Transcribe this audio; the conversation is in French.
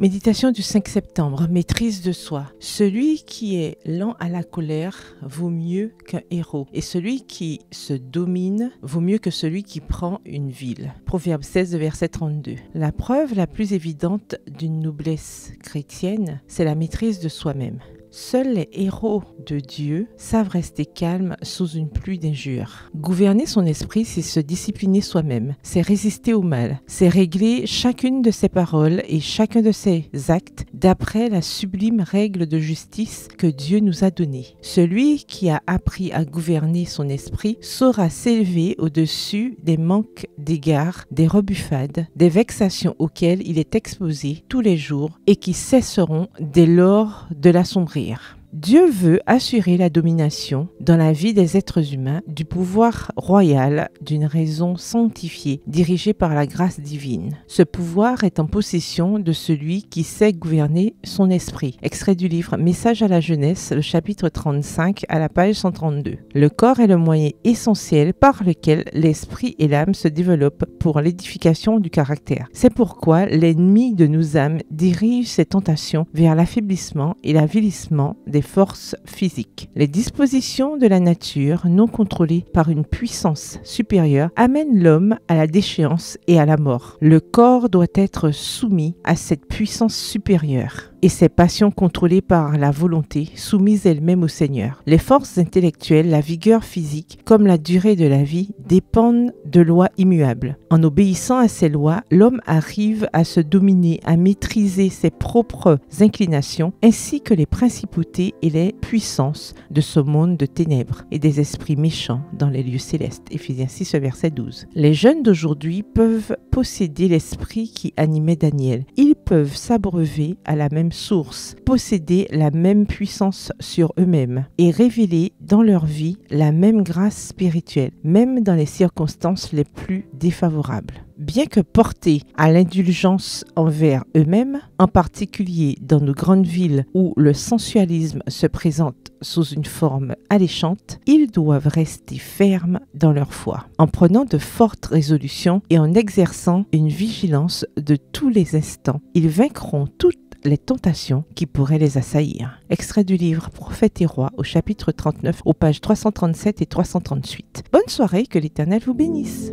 Méditation du 5 septembre, maîtrise de soi. Celui qui est lent à la colère vaut mieux qu'un héros, et celui qui se domine vaut mieux que celui qui prend une ville. Proverbe 16, verset 32. La preuve la plus évidente d'une noblesse chrétienne, c'est la maîtrise de soi-même. Seuls les héros de Dieu savent rester calmes sous une pluie d'injures. Gouverner son esprit, c'est se discipliner soi-même, c'est résister au mal, c'est régler chacune de ses paroles et chacun de ses actes d'après la sublime règle de justice que Dieu nous a donnée. Celui qui a appris à gouverner son esprit saura s'élever au-dessus des manques d'égards, des rebuffades, des vexations auxquelles il est exposé tous les jours et qui cesseront dès lors de l'assombrir. Dieu veut assurer la domination dans la vie des êtres humains du pouvoir royal d'une raison sanctifiée dirigée par la grâce divine. Ce pouvoir est en possession de celui qui sait gouverner son esprit. Extrait du livre Message à la jeunesse, le chapitre 35 à la page 132. Le corps est le moyen essentiel par lequel l'esprit et l'âme se développent pour l'édification du caractère. C'est pourquoi l'ennemi de nos âmes dirige ses tentations vers l'affaiblissement et l'avilissement des forces physiques. Les dispositions de la nature non contrôlées par une puissance supérieure amènent l'homme à la déchéance et à la mort. Le corps doit être soumis à cette puissance supérieure et ses passions contrôlées par la volonté, soumises elles-mêmes au Seigneur. Les forces intellectuelles, la vigueur physique, comme la durée de la vie, dépendent de lois immuables. En obéissant à ces lois, l'homme arrive à se dominer, à maîtriser ses propres inclinations, ainsi que les principautés et les puissances de ce monde de ténèbres et des esprits méchants dans les lieux célestes. Éphésiens 6, verset 12. Les jeunes d'aujourd'hui peuvent posséder l'esprit qui animait Daniel. Ils peuvent s'abreuver à la même source, posséder la même puissance sur eux-mêmes et révéler dans leur vie la même grâce spirituelle, même dans les circonstances les plus défavorables. Bien que portés à l'indulgence envers eux-mêmes, en particulier dans nos grandes villes où le sensualisme se présente sous une forme alléchante, ils doivent rester fermes dans leur foi, en prenant de fortes résolutions et en exerçant une vigilance de tous les instants. Ils vaincront toutes les tentations qui pourraient les assaillir. Extrait du livre Prophètes et rois au chapitre 39 aux pages 337 et 338. Bonne soirée, que l'Éternel vous bénisse.